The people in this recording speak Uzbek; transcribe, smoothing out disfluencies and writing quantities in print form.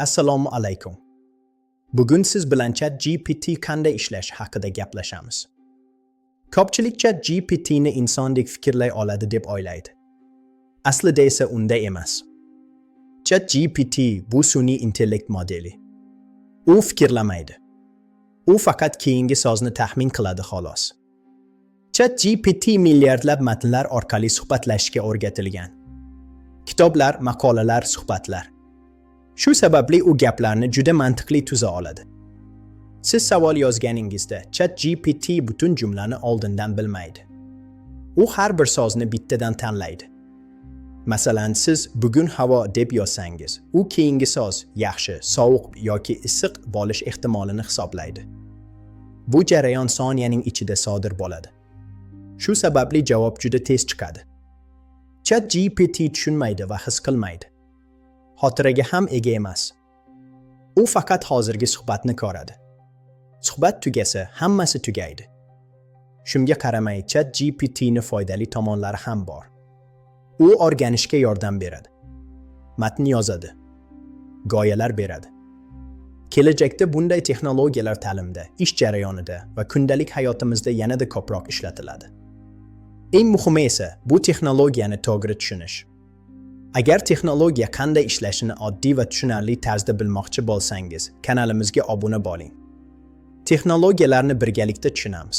Assalomu alaykum. Bugun siz bilan ChatGPT qanday ishlash haqida gaplashamiz. Ko'pchilik ChatGPT ni insondek fikrlay oladi deb o'ylaydi. Aslida esa unday emas. ChatGPT bu sun'iy intellekt modeli. U fikrlamaydi. U faqat keyingi so'zni taxmin qiladi xolos. ChatGPT milliardlab matnlar orqali suhbatlashishga o'rgatilgan. Kitoblar, maqolalar, suhbatlar. Shu sababli u gaplarni juda mantiqli tuza oladi. Siz savol yozganingizda ChatGPT butun jumlani oldindan bilmaydi. U har bir so'zni bittadan tanlaydi. Masalan, siz bugun havo deb yozsangiz, u keyingi so'z yaxshi, sovuq yoki issiq bo'lish ehtimolini hisoblaydi. Bu jarayon soniyaning ichida sodir bo'ladi. Shu sababli javob juda tez chiqadi. ChatGPT tushunmaydi va his qilmaydi. Xotiraga ham ega emas. U faqat hozirgi suhbatni ko'radi. Suhbat tugasa, hammasi tugaydi. Shunga qaramay, ChatGPT ni foydali tomonlari ham bor. U o'rganishga yordam beradi. Matn yozadi. G'oyalar beradi. Kelajakda bunday texnologiyalar ta'limda, ish jarayonida va kundalik hayotimizda yanada ko'proq ishlatiladi. Eng muhimi esa bu texnologiyani to'g'ri tushunish. Agar texnologiya qanday ishlashini oddiy va tushunarli tarzda bilmoqchi bo'lsangiz, kanalimizga obuna bo'ling. Texnologiyalarni birgalikda tushunamiz.